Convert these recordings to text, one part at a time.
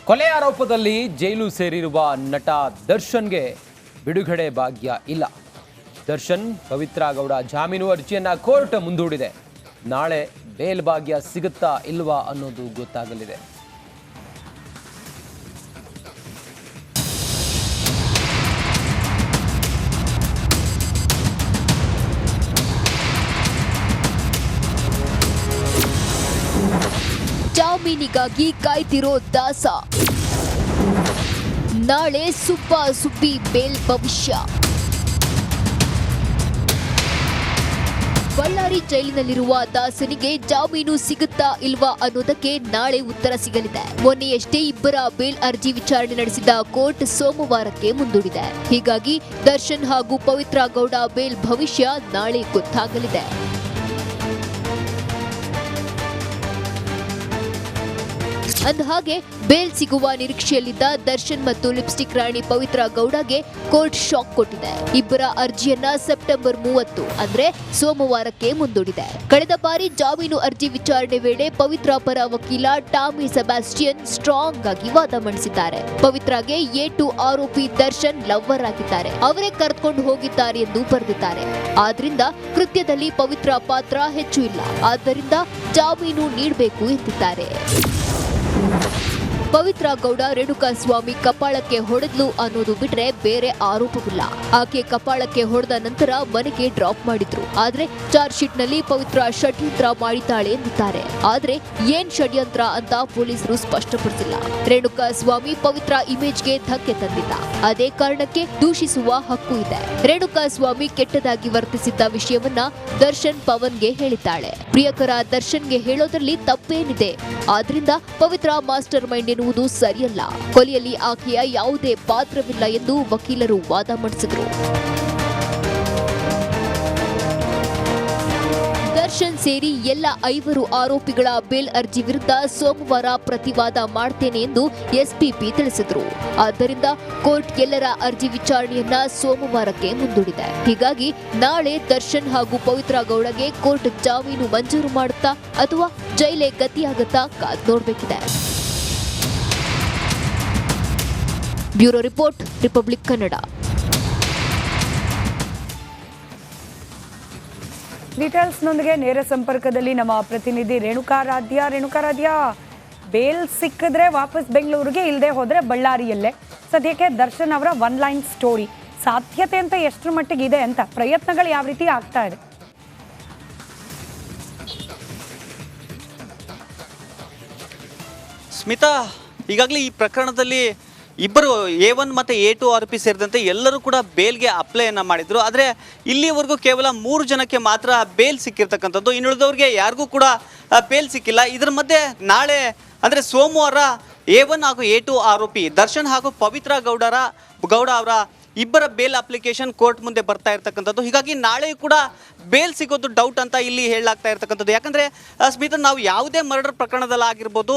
ಕೊಲೆ ಆರೋಪದಲ್ಲಿ ಜೈಲು ಸೇರಿರುವ ನಟ ದರ್ಶನ್ಗೆ ಬಿಡುಗಡೆ ಭಾಗ್ಯ ಇಲ್ಲ. ದರ್ಶನ್ ಪವಿತ್ರ ಗೌಡ ಜಾಮೀನು ಅರ್ಜಿಯನ್ನ ಕೋರ್ಟ್ ಮುಂದೂಡಿದೆ. ನಾಳೆ ಬೇಲ್ ಭಾಗ್ಯ ಸಿಗುತ್ತಾ ಇಲ್ವಾ ಅನ್ನೋದು ಗೊತ್ತಾಗಲಿದೆ. ಜಾಮೀನಿಗಾಗಿ ಕಾಯ್ತಿರೋ ದಾಸ, ನಾಳೆ ಸುಬ್ಬಿ ಬೇಲ್ ಭವಿಷ್ಯ. ಬಳ್ಳಾರಿ ಜೈಲಿನಲ್ಲಿರುವ ದಾಸನಿಗೆ ಜಾಮೀನು ಸಿಗುತ್ತಾ ಇಲ್ವಾ ಅನ್ನೋದಕ್ಕೆ ನಾಳೆ ಉತ್ತರ ಸಿಗಲಿದೆ. ಮೊನ್ನೆಯಷ್ಟೇ ಇಬ್ಬರ ಬೇಲ್ ಅರ್ಜಿ ವಿಚಾರಣೆ ನಡೆಸಿದ ಕೋರ್ಟ್ ಸೋಮವಾರಕ್ಕೆ ಮುಂದೂಡಿದೆ. ಹೀಗಾಗಿ ದರ್ಶನ್ ಹಾಗೂ ಪವಿತ್ರ ಗೌಡ ಬೇಲ್ ಭವಿಷ್ಯ ನಾಳೆ ಗೊತ್ತಾಗಲಿದೆ. ಅಂದಹಾಗೆ ಬೇಲ್ ಸಿಗುವ ನಿರೀಕ್ಷೆಯಲ್ಲಿದ್ದ ದರ್ಶನ್ ಮತ್ತು ಲಿಪ್ಸ್ಟಿಕ್ ರಾಣಿ ಪವಿತ್ರ ಗೌಡಗೆ ಕೋರ್ಟ್ ಶಾಕ್ ಕೊಟ್ಟಿದೆ. ಇಬ್ಬರ ಅರ್ಜಿಯನ್ನ ಸೆಪ್ಟೆಂಬರ್ 30 ಅಂದ್ರೆ ಸೋಮವಾರಕ್ಕೆ ಮುಂದೂಡಿದೆ. ಕಳೆದ ಬಾರಿ ಜಾಮೀನು ಅರ್ಜಿ ವಿಚಾರಣೆ ವೇಳೆ ಪವಿತ್ರ ಪರ ವಕೀಲ ಟಾಮಿ ಸೆಬಾಸ್ಟಿಯನ್ ಸ್ಟ್ರಾಂಗ್ ಆಗಿ ವಾದ ಮಂಡಿಸಿದ್ದಾರೆ. ಪವಿತ್ರಗೆ A2 ಆರೋಪಿ ದರ್ಶನ್ ಲವ್ವರ್ ಆಗಿದ್ದಾರೆ, ಅವರೇ ಕರೆದುಕೊಂಡು ಹೋಗಿದ್ದಾರೆ ಎಂದು ಬರೆದಿದ್ದಾರೆ. ಆದ್ರಿಂದ ಕೃತ್ಯದಲ್ಲಿ ಪವಿತ್ರ ಪಾತ್ರ ಹೆಚ್ಚು ಇಲ್ಲ, ಆದ್ದರಿಂದ ಜಾಮೀನು ನೀಡಬೇಕು ಎಂದಿದ್ದಾರೆ. ಪವಿತ್ರ ಗೌಡ ರೇಣುಕಾ ಸ್ವಾಮಿ ಕಪಾಳಕ್ಕೆ ಹೊಡೆದ್ಲು ಅನ್ನೋದು ಬಿಟ್ರೆ ಬೇರೆ ಆರೋಪವಿಲ್ಲ. ಆಕೆ ಕಪಾಳಕ್ಕೆ ಹೊಡೆದ ನಂತರ ಮನೆಗೆ ಡ್ರಾಪ್ ಮಾಡಿದ್ರು. ಆದ್ರೆ ಚಾರ್ಜ್ ಶೀಟ್ ನಲ್ಲಿ ಪವಿತ್ರ ಷಡ್ಯಂತ್ರ ಮಾಡಿದ್ದಾಳೆ ಎಂದಿದ್ದಾರೆ. ಆದ್ರೆ ಏನ್ ಷಡ್ಯಂತ್ರ ಅಂತ ಪೊಲೀಸರು ಸ್ಪಷ್ಟಪಡಿಸಿಲ್ಲ. ರೇಣುಕಾ ಸ್ವಾಮಿ ಪವಿತ್ರ ಇಮೇಜ್ಗೆ ಧಕ್ಕೆ ತಂದಿಲ್ಲ, ಅದೇ ಕಾರಣಕ್ಕೆ ದೂಷಿಸುವ ಹಕ್ಕು ಇದೆ. ರೇಣುಕಾ ಸ್ವಾಮಿ ಕೆಟ್ಟದಾಗಿ ವರ್ತಿಸಿದ್ದ ವಿಷಯವನ್ನ ದರ್ಶನ್ ಪವನ್ಗೆ ಹೇಳಿದ್ದಾಳೆ. ಪ್ರಿಯಕರ ದರ್ಶನ್ಗೆ ಹೇಳೋದ್ರಲ್ಲಿ ತಪ್ಪೇನಿದೆ, ಆದ್ರಿಂದ ಪವಿತ್ರ ಮಾಸ್ಟರ್ ಮೈಂಡ್ ಎನ್ನುವುದು ಸರಿಯಲ್ಲ. ಕೊಲೆಯಲ್ಲಿ ಆಕೆಯ ಯಾವುದೇ ಪಾತ್ರವಿಲ್ಲ ಎಂದು ವಕೀಲರು ವಾದ ಮಂಡಿಸಿದರು. ದರ್ಶನ್ ಸೇರಿ ಎಲ್ಲ 5 ಆರೋಪಿಗಳ ಬೇಲ್ ಅರ್ಜಿ ವಿರುದ್ಧ ಸೋಮವಾರ ಪ್ರತಿವಾದ ಮಾಡ್ತೇನೆ ಎಂದು ಎಸ್ಪಿಪಿ ತಿಳಿಸಿದರು. ಆದ್ದರಿಂದ ಕೋರ್ಟ್ ಎಲ್ಲರ ಅರ್ಜಿ ವಿಚಾರಣೆಯನ್ನ ಸೋಮವಾರಕ್ಕೆ ಮುಂದೂಡಿದೆ. ಹೀಗಾಗಿ ನಾಳೆ ದರ್ಶನ್ ಹಾಗೂ ಪವಿತ್ರ ಗೌಡಗೆ ಕೋರ್ಟ್ ಜಾಮೀನು ಮಂಜೂರು ಮಾಡುತ್ತಾ ಅಥವಾ ಜೈಲೇ ಗತಿಯಾಗುತ್ತಾ ಕಾದ್ ನೋಡಬೇಕಿದೆ. Bureau report, Republic Kannada. ಡೀಟೇಲ್ಸ್ನೊಂದಿಗೆ ನೇರ ಸಂಪರ್ಕದಲ್ಲಿ ನಮ್ಮ ಪ್ರತಿನಿಧಿ ರೇಣುಕಾರಾಧ್ಯ, ಬೇಲ್ ಸಿಕ್ಕಿದ್ರೆ ವಾಪಸ್ ಬೆಂಗಳೂರಿಗೆ, ಇಲ್ಲದೆ ಹೋದರೆ ಬಳ್ಳಾರಿಯಲ್ಲೇ. ಸದ್ಯಕ್ಕೆ ದರ್ಶನ್ ಅವರ 1 ಲೈನ್ ಸ್ಟೋರಿ ಸಾಧ್ಯತೆ ಅಂತ ಎಷ್ಟರ ಮಟ್ಟಿಗೆ ಇದೆ ಅಂತ, ಪ್ರಯತ್ನಗಳು ಯಾವ ರೀತಿ ಆಗ್ತಾ ಇದೆ? ಸ್ಮಿತಾ, ಈಗಾಗಲೇ ಈ ಪ್ರಕರಣದಲ್ಲಿ ಇಬ್ಬರು A1 ಮತ್ತು A2 ಆರೋಪಿ ಸೇರಿದಂತೆ ಎಲ್ಲರೂ ಕೂಡ ಬೇಲ್ಗೆ ಅಪ್ಲೈಯನ್ನು ಮಾಡಿದ್ರು. ಆದರೆ ಇಲ್ಲಿವರೆಗೂ ಕೇವಲ 3 ಜನಕ್ಕೆ ಮಾತ್ರ ಬೇಲ್ ಸಿಕ್ಕಿರ್ತಕ್ಕಂಥದ್ದು. ಇನ್ನುಳಿದವ್ರಿಗೆ ಯಾರಿಗೂ ಕೂಡ ಬೇಲ್ ಸಿಕ್ಕಿಲ್ಲ. ಇದರ ಮಧ್ಯೆ ನಾಳೆ ಅಂದರೆ ಸೋಮವಾರ A1 ಹಾಗೂ A2 ಆರೋಪಿ ದರ್ಶನ್ ಹಾಗೂ ಪವಿತ್ರ ಗೌಡ ಅವರ ಇಬ್ಬರ ಬೇಲ್ ಅಪ್ಲಿಕೇಶನ್ ಕೋರ್ಟ್ ಮುಂದೆ ಬರ್ತಾ ಇರ್ತಕ್ಕಂಥದ್ದು. ಹೀಗಾಗಿ ನಾಳೆ ಕೂಡ ಬೇಲ್ ಸಿಗೋದು ಡೌಟ್ ಅಂತ ಇಲ್ಲಿ ಹೇಳಲಾಗ್ತಾ ಇರ್ತಕ್ಕಂಥದ್ದು. ಯಾಕಂದರೆ ಸ್ಮಿತಾ, ನಾವು ಯಾವುದೇ ಮರ್ಡರ್ ಪ್ರಕರಣದಲ್ಲಾಗಿರ್ಬೋದು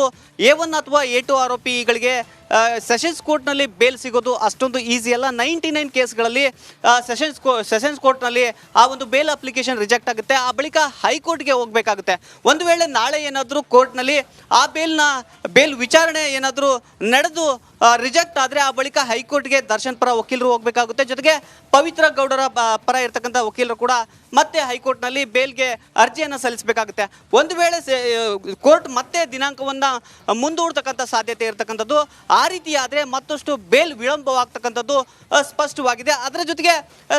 A1 ಅಥವಾ A2 ಆರೋಪಿಗಳಿಗೆ ಸೆಷನ್ಸ್ ಕೋರ್ಟ್ನಲ್ಲಿ ಬೇಲ್ ಸಿಗೋದು ಅಷ್ಟೊಂದು ಈಸಿ ಅಲ್ಲ. 99 ಕೇಸ್ಗಳಲ್ಲಿ ಸೆಷನ್ಸ್ ಕೋರ್ಟ್ನಲ್ಲಿ ಆ ಒಂದು ಬೇಲ್ ಅಪ್ಲಿಕೇಶನ್ ರಿಜೆಕ್ಟ್ ಆಗುತ್ತೆ. ಆ ಬಳಿಕ ಹೈಕೋರ್ಟ್ಗೆ ಹೋಗಬೇಕಾಗುತ್ತೆ. ಒಂದು ವೇಳೆ ನಾಳೆ ಏನಾದರೂ ಕೋರ್ಟ್ನಲ್ಲಿ ಆ ಬೇಲ್ ವಿಚಾರಣೆ ಏನಾದರೂ ನಡೆದು ರಿಜೆಕ್ಟ್ ಆದರೆ ಆ ಬಳಿಕ ಹೈಕೋರ್ಟ್ಗೆ ದರ್ಶನ್ ಪರ ವಕೀಲರು ಹೋಗಬೇಕಾಗುತ್ತೆ. ಜೊತೆಗೆ ಪವಿತ್ರ ಗೌಡರ ಪರ ಇರ್ತಕ್ಕಂಥ ವಕೀಲರು ಕೂಡ ಮತ್ತೆ ಹೈಕೋರ್ಟ್ನಲ್ಲಿ ಬೇಲ್ಗೆ ಅರ್ಜಿಯನ್ನು ಸಲ್ಲಿಸಬೇಕಾಗುತ್ತೆ. ಒಂದು ವೇಳೆ ಕೋರ್ಟ್ ಮತ್ತೆ ದಿನಾಂಕವನ್ನು ಮುಂದೂಡ್ತಕ್ಕಂಥ ಸಾಧ್ಯತೆ ಇರತಕ್ಕಂಥದ್ದು. ಆ ರೀತಿ ಆದರೆ ಮತ್ತಷ್ಟು ಬೇಲ್ ವಿಳಂಬವಾಗ್ತಕ್ಕಂಥದ್ದು ಸ್ಪಷ್ಟವಾಗಿದೆ. ಅದರ ಜೊತೆಗೆ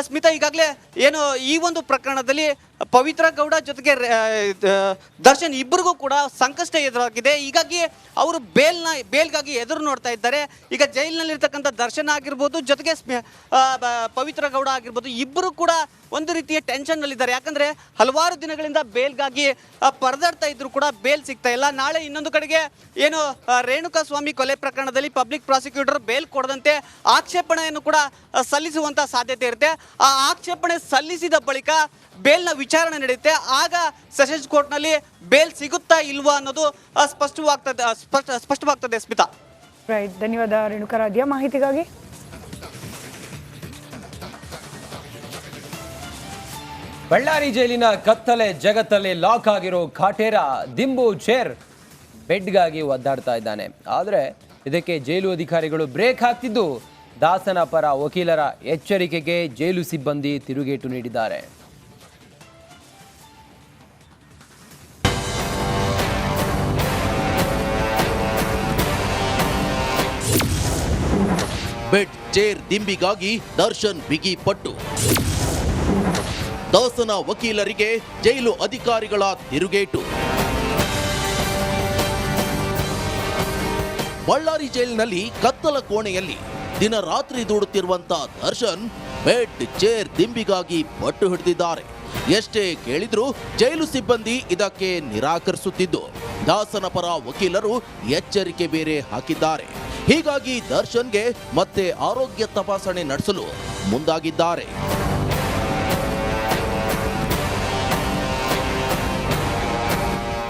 ಸ್ಮಿತಾ, ಈಗಾಗಲೇ ಏನು ಈ ಒಂದು ಪ್ರಕರಣದಲ್ಲಿ ಪವಿತ್ರ ಗೌಡ ಜೊತೆಗೆ ದರ್ಶನ್ ಇಬ್ಬರಿಗೂ ಕೂಡ ಸಂಕಷ್ಟ ಎದುರಾಗಿದೆ. ಹೀಗಾಗಿ ಅವರು ಬೇಲ್ಗಾಗಿ ಎದುರು ನೋಡ್ತಾ ಇದ್ದಾರೆ. ಈಗ ಜೈಲಿನಲ್ಲಿರ್ತಕ್ಕಂಥ ದರ್ಶನ್ ಆಗಿರ್ಬೋದು, ಜೊತೆಗೆ ಪವಿತ್ರ ಗೌಡ ಆಗಿರ್ಬೋದು, ಇಬ್ಬರು ಕೂಡ ಒಂದು ರೀತಿಯ ಟೆನ್ಷನ್ನಲ್ಲಿದ್ದಾರೆ. ಯಾಕಂದರೆ ಹಲವಾರು ದಿನಗಳಿಂದ ಬೇಲ್ಗಾಗಿ ಪರದಾಡ್ತಾ ಇದ್ರು ಕೂಡ ಬೇಲ್ ಸಿಗ್ತಾ ಇಲ್ಲ. ನಾಳೆ ಇನ್ನೊಂದು ಕಡೆಗೆ ಏನು ರೇಣುಕಾ ಸ್ವಾಮಿ ಕೊಲೆ ಪ್ರಕರಣದಲ್ಲಿ ಪಬ್ಲಿಕ್ ಪ್ರಾಸಿಕ್ಯೂಟರ್ ಬೇಲ್ ಕೊಡದಂತೆ ಆಕ್ಷೇಪಣೆಯನ್ನು ಕೂಡ ಸಲ್ಲಿಸುವಂಥ ಸಾಧ್ಯತೆ ಇರುತ್ತೆ. ಆ ಆಕ್ಷೇಪಣೆ ಸಲ್ಲಿಸಿದ ಬಳಿಕ ಬೇಲ್ನ ವಿಚಾರಣೆ ನಡೆಯುತ್ತೆ. ಆಗ ಸೆಷನ್ಸ್ ಕೋರ್ಟ್ನಲ್ಲಿ ಬೇಲ್ ಸಿಗುತ್ತಾ ಇಲ್ವಾ ಅನ್ನೋದು ಸ್ಪಷ್ಟವಾಗ್ತದೆ. ಸ್ಮಿತಾ, ರೈಟ್, ಧನ್ಯವಾದ ರೇಣುಕಾರಾಧ್ಯ ಮಾಹಿತಿಗಾಗಿ. ಬಳ್ಳಾರಿ ಜೈಲಿನ ಕತ್ತಲೆ ಜಗತ್ತಲ್ಲಿ ಲಾಕ್ ಆಗಿರೋ ಕಾಟೇರ ದಿಂಬು ಚೇರ್ ಬೆಡ್ಗಾಗಿ ಒದ್ದಾಡ್ತಾ ಇದ್ದಾನೆ. ಆದರೆ ಇದಕ್ಕೆ ಜೈಲು ಅಧಿಕಾರಿಗಳು ಬ್ರೇಕ್ ಹಾಕ್ತಿದ್ದು ದಾಸನ ಪರ ವಕೀಲರ ಎಚ್ಚರಿಕೆಗೆ ಜೈಲು ಸಿಬ್ಬಂದಿ ತಿರುಗೇಟು ನೀಡಿದ್ದಾರೆ. ಬೆಡ್ ಚೇರ್ ದಿಂಬಿಗಾಗಿ ದರ್ಶನ್ ಬಿಗಿ ಪಟ್ಟು. ದಾಸನ ವಕೀಲರಿಗೆ ಜೈಲು ಅಧಿಕಾರಿಗಳ ತಿರುಗೇಟು. ಬಳ್ಳಾರಿ ಜೈಲಿನಲ್ಲಿ ಕತ್ತಲ ಕೋಣೆಯಲ್ಲಿ ದಿನ ರಾತ್ರಿ ದೂಡುತ್ತಿರುವಂತ ದರ್ಶನ್ ಬೆಡ್ ಚೇರ್ ದಿಂಬಿಗಾಗಿ ಪಟ್ಟು ಹಿಡಿದಿದ್ದಾರೆ. ಎಷ್ಟೇ ಕೇಳಿದ್ರೂ ಜೈಲು ಸಿಬ್ಬಂದಿ ಇದಕ್ಕೆ ನಿರಾಕರಿಸುತ್ತಿದ್ದು ದಾಸನ ಪರ ವಕೀಲರು ಎಚ್ಚರಿಕೆ ಬೇರೆ ಹಾಕಿದ್ದಾರೆ. ಹೀಗಾಗಿ ದರ್ಶನ್ಗೆ ಮತ್ತೆ ಆರೋಗ್ಯ ತಪಾಸಣೆ ನಡೆಸಲು ಮುಂದಾಗಿದ್ದಾರೆ.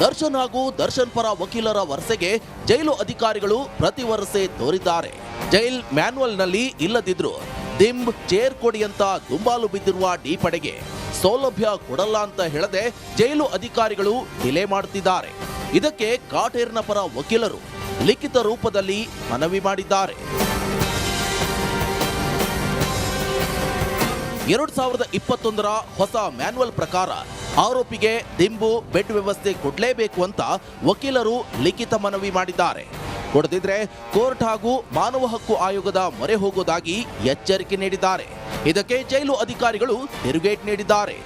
ದರ್ಶನ್ ಹಾಗೂ ದರ್ಶನ್ ಪರ ವಕೀಲರ ವರಸೆಗೆ ಜೈಲು ಅಧಿಕಾರಿಗಳು ಪ್ರತಿ ವರಸೆ ತೋರಿದ್ದಾರೆ. ಜೈಲ್ ಮ್ಯಾನ್ಯುವಲ್ನಲ್ಲಿ ಇಲ್ಲದಿದ್ರು ದಿಂಬ್ ಚೇರ್ ಕೊಡಿ ಅಂತ ದುಂಬಾಲು ಬಿದ್ದಿರುವ ಡಿ ಪಡೆಗೆ ಸೌಲಭ್ಯ ಕೊಡಲ್ಲ ಅಂತ ಹೇಳದೆ ಜೈಲು ಅಧಿಕಾರಿಗಳು ಡಿಲೇ ಮಾಡುತ್ತಿದ್ದಾರೆ. ಇದಕ್ಕೆ ಕಾಟೇರ್ನ ಪರ ವಕೀಲರು ಲಿಖಿತ ರೂಪದಲ್ಲಿ ಮನವಿ ಮಾಡಿದ್ದಾರೆ. 2021ರ ಹೊಸ ಮ್ಯಾನ್ಯುವಲ್ ಪ್ರಕಾರ ಆರೋಪಿಗೆ ದಿಂಬು ಬೆಡ್ ವ್ಯವಸ್ಥೆ ಕೊಡಲೇಬೇಕು ಅಂತ ವಕೀಲರು ಲಿಖಿತ ಮನವಿ ಮಾಡಿದ್ದಾರೆ. ಕೊಡದಿದ್ರೆ ಕೋರ್ಟ್ ಹಾಗೂ ಮಾನವ ಹಕ್ಕು ಆಯೋಗದ ಮೊರೆ ಹೋಗುವುದಾಗಿ ಎಚ್ಚರಿಕೆ ನೀಡಿದ್ದಾರೆ. ಇದಕ್ಕೆ ಜೈಲು ಅಧಿಕಾರಿಗಳು ತಿರುಗೇಟು ನೀಡಿದ್ದಾರೆ.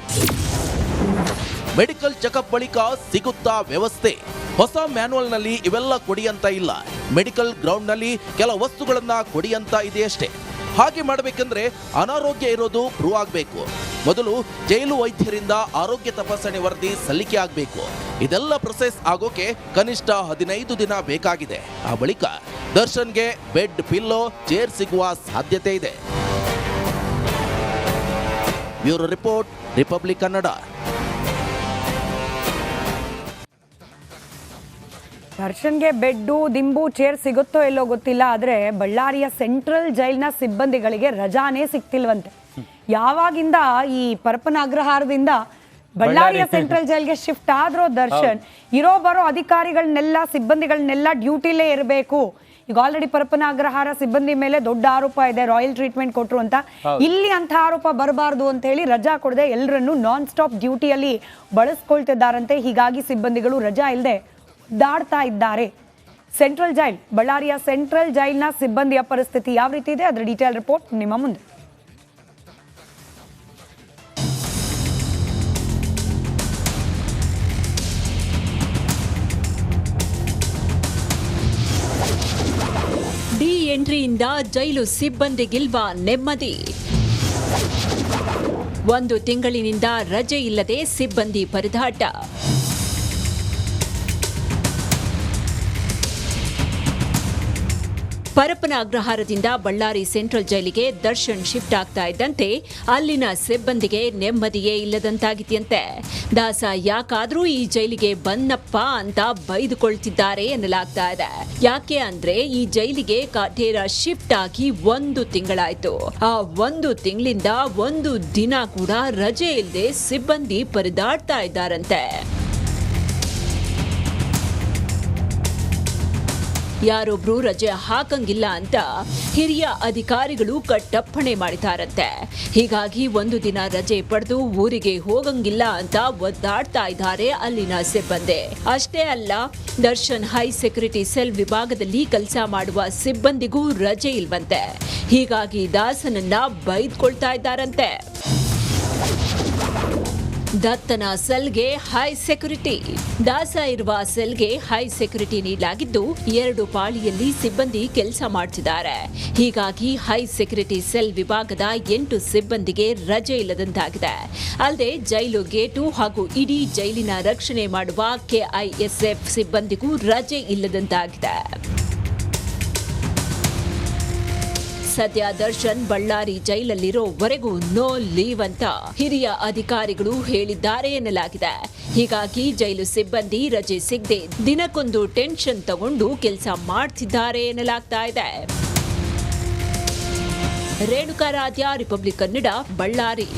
ಮೆಡಿಕಲ್ ಚೆಕಪ್ ಬಳಿಕ ಸಿಗುತ್ತಾ ವ್ಯವಸ್ಥೆ? ಹೊಸ ಮ್ಯಾನ್ಯುವಲ್ನಲ್ಲಿ ಇವೆಲ್ಲ ಕೊಡಿ ಅಂತ ಇಲ್ಲ. ಮೆಡಿಕಲ್ ಗ್ರೌಂಡ್ನಲ್ಲಿ ಕೆಲ ವಸ್ತುಗಳನ್ನ ಕೊಡಿ ಅಂತ ಇದೆಯಷ್ಟೇ. ಹಾಗೆ ಮಾಡಬೇಕಂದ್ರೆ ಅನಾರೋಗ್ಯ ಇರೋದು ಪ್ರೂವ್ ಆಗಬೇಕು. ಮೊದಲು ಜೈಲು ವೈದ್ಯರಿಂದ ಆರೋಗ್ಯ ತಪಾಸಣೆ ವರದಿ ಸಲ್ಲಿಕೆ ಆಗಬೇಕು. ಇದೆಲ್ಲ ಪ್ರೊಸೆಸ್ ಆಗೋಕೆ ಕನಿಷ್ಠ 15 ದಿನ ಬೇಕಾಗಿದೆ. ಆ ಬಳಿಕ ದರ್ಶನ್ಗೆ ಬೆಡ್, ಪಿಲ್ಲೋ, ಚೇರ್ ಸಿಗುವ ಸಾಧ್ಯತೆ ಇದೆ. Bureau report, Republic Kannada. ದರ್ಶನ್ಗೆ ಬೆಡ್ಡು, ದಿಂಬು, ಚೇರ್ ಸಿಗುತ್ತೋ ಎಲ್ಲೋ ಗೊತ್ತಿಲ್ಲ. ಆದರೆ ಬಳ್ಳಾರಿಯ ಸೆಂಟ್ರಲ್ ಜೈಲ್ನ ಸಿಬ್ಬಂದಿಗಳಿಗೆ ರಜಾನೇ ಸಿಗ್ತಿಲ್ವಂತೆ. ಯಾವಾಗಿಂದ ಈ ಪರಪನ ಅಗ್ರಹಾರದಿಂದ ಬಳ್ಳಾರಿಯ ಸೆಂಟ್ರಲ್ ಜೈಲ್ಗೆ ಶಿಫ್ಟ್ ಆದ್ರೋ ದರ್ಶನ್, ಇರೋ ಬರೋ ಅಧಿಕಾರಿಗಳನ್ನೆಲ್ಲ ಸಿಬ್ಬಂದಿಗಳನ್ನೆಲ್ಲ ಡ್ಯೂಟಿಲೇ ಇರಬೇಕು. ಈಗ ಆಲ್ರೆಡಿ ಪರಪನ ಅಗ್ರಹಾರ ಸಿಬ್ಬಂದಿ ಮೇಲೆ ದೊಡ್ಡ ಆರೋಪ ಇದೆ, ರಾಯಲ್ ಟ್ರೀಟ್ಮೆಂಟ್ ಕೊಟ್ರು ಅಂತ. ಇಲ್ಲಿ ಅಂತ ಆರೋಪ ಬರಬಾರ್ದು ಅಂತ ಹೇಳಿ ರಜಾ ಕೊಡದೆ ಎಲ್ಲರನ್ನು ನಾನ್ ಸ್ಟಾಪ್ ಡ್ಯೂಟಿಯಲ್ಲಿ ಬಳಸ್ಕೊಳ್ತಿದ್ದಾರಂತೆ. ಹೀಗಾಗಿ ಸಿಬ್ಬಂದಿಗಳು ರಜಾ ಇಲ್ಲದೆ ದಾಡ್ತಾ ಇದ್ದಾರೆ. ಸೆಂಟ್ರಲ್ ಜೈಲ್, ಬಳ್ಳಾರಿಯ ಸೆಂಟ್ರಲ್ ಜೈಲ್ನ ಸಿಬ್ಬಂದಿಯ ಪರಿಸ್ಥಿತಿ ಯಾವ ರೀತಿ ಇದೆ ಅದರ ಡೀಟೇಲ್ ರಿಪೋರ್ಟ್ ನಿಮ್ಮ ಮುಂದೆ. ಡಿ ಎಂಟ್ರಿಯಿಂದ ಜೈಲು ಸಿಬ್ಬಂದಿಗಿಲ್ವಾ ನೆಮ್ಮದಿ? 1 ತಿಂಗಳಿನಿಂದ ರಜೆ ಇಲ್ಲದೆ ಸಿಬ್ಬಂದಿ ಪರದಾಟ. ಪರಪನ ಅಗ್ರಹಾರದಿಂದ ಬಳ್ಳಾರಿ ಸೆಂಟ್ರಲ್ ಜೈಲಿಗೆ ದರ್ಶನ್ ಶಿಫ್ಟ್ ಆಗ್ತಾ ಇದ್ದಂತೆ ಅಲ್ಲಿನ ಸಿಬ್ಬಂದಿಗೆ ನೆಮ್ಮದಿಯೇ ಇಲ್ಲದಂತಾಗಿದೆಯಂತೆ. ದಾಸ ಯಾಕಾದ್ರೂ ಈ ಜೈಲಿಗೆ ಬಂದಪ್ಪ ಅಂತ ಬೈದುಕೊಳ್ತಿದ್ದಾರೆ ಎನ್ನಲಾಗ್ತಾ ಇದೆ. ಯಾಕೆ ಅಂದ್ರೆ ಈ ಜೈಲಿಗೆ ಕಾಟೇರ ಶಿಫ್ಟ್ ಆಗಿ 1 ತಿಂಗಳಾಯ್ತು. ಆ 1 ತಿಂಗಳಿಂದ 1 ದಿನ ಕೂಡ ರಜೆ ಇಲ್ಲದೆ ಸಿಬ್ಬಂದಿ ಪರದಾಡ್ತಾ ಇದ್ದಾರಂತೆ. ಯಾರೊಬ್ರು ರಜೆ ಹಾಕಂಗಿಲ್ಲ ಅಂತ ಹಿರಿಯ ಅಧಿಕಾರಿಗಳು ಕಟ್ಟಪ್ಪಣೆ ಮಾಡಿದಾರಂತೆ. ಹೀಗಾಗಿ 1 ದಿನ ರಜೆ ಪಡೆದು ಊರಿಗೆ ಹೋಗಂಗಿಲ್ಲ ಅಂತ ಒದ್ದಾಡ್ತಾ ಇದ್ದಾರೆ ಅಲ್ಲಿನ ಸಿಬ್ಬಂದಿ. ಅಷ್ಟೇ ಅಲ್ಲ, ದರ್ಶನ್ ಹೈ ಸೆಕ್ಯೂರಿಟಿ ಸೆಲ್ ವಿಭಾಗದಲ್ಲಿ ಕೆಲಸ ಮಾಡುವ ಸಿಬ್ಬಂದಿಗೂ ರಜೆ ಇಲ್ವಂತೆ. ಹೀಗಾಗಿ ದಾಸನನ್ನ ಬೈದ್ಕೊಳ್ತಾ ಇದ್ದಾರಂತೆ. ದತ್ತನ ಸೆಲ್ಗೆ ಹೈ ಸೆಕ್ಯೂರಿಟಿ. ದಾಸ ಇರುವ ಸೆಲ್ಗೆ ಹೈ ಸೆಕ್ಯೂರಿಟಿ ನೀಡಲಾಗಿದ್ದು 2 ಪಾಳಿಯಲ್ಲಿ ಸಿಬ್ಬಂದಿ ಕೆಲಸ ಮಾಡ್ತಿದ್ದಾರೆ. ಹೀಗಾಗಿ ಹೈ ಸೆಕ್ಯೂರಿಟಿ ಸೆಲ್ ವಿಭಾಗದ 8 ಸಿಬ್ಬಂದಿಗೆ ರಜೆ ಇಲ್ಲದಂತಾಗಿದೆ. ಅಲ್ಲದೆ ಜೈಲು ಗೇಟು ಹಾಗೂ ಇಡೀ ಜೈಲಿನ ರಕ್ಷಣೆ ಮಾಡುವ ಕೆಐಎಸ್ಎಫ್ ಸಿಬ್ಬಂದಿಗೂ ರಜೆ ಇಲ್ಲದಂತಾಗಿದೆ. ಸದ್ಯ ದರ್ಶನ್ ಬಳ್ಳಾರಿ ಜೈಲಲ್ಲಿರೋವರೆಗೂ ನೋ ಲೀವ್ ಅಂತ ಹಿರಿಯ ಅಧಿಕಾರಿಗಳು ಹೇಳಿದ್ದಾರೆ ಎನ್ನಲಾಗಿದೆ. ಹೀಗಾಗಿ ಜೈಲು ಸಿಬ್ಬಂದಿ ರಜೆ ಸಿಗದೆ ದಿನಕ್ಕೊಂದು ಟೆನ್ಷನ್ ತಗೊಂಡು ಕೆಲಸ ಮಾಡ್ತಿದ್ದಾರೆ ಎನ್ನಲಾಗ್ತಾ ಇದೆ. ರೇಣುಕಾ ರಾಧ್ಯ, ರಿಪಬ್ಲಿಕ್ ಕನ್ನಡ, ಬಳ್ಳಾರಿ.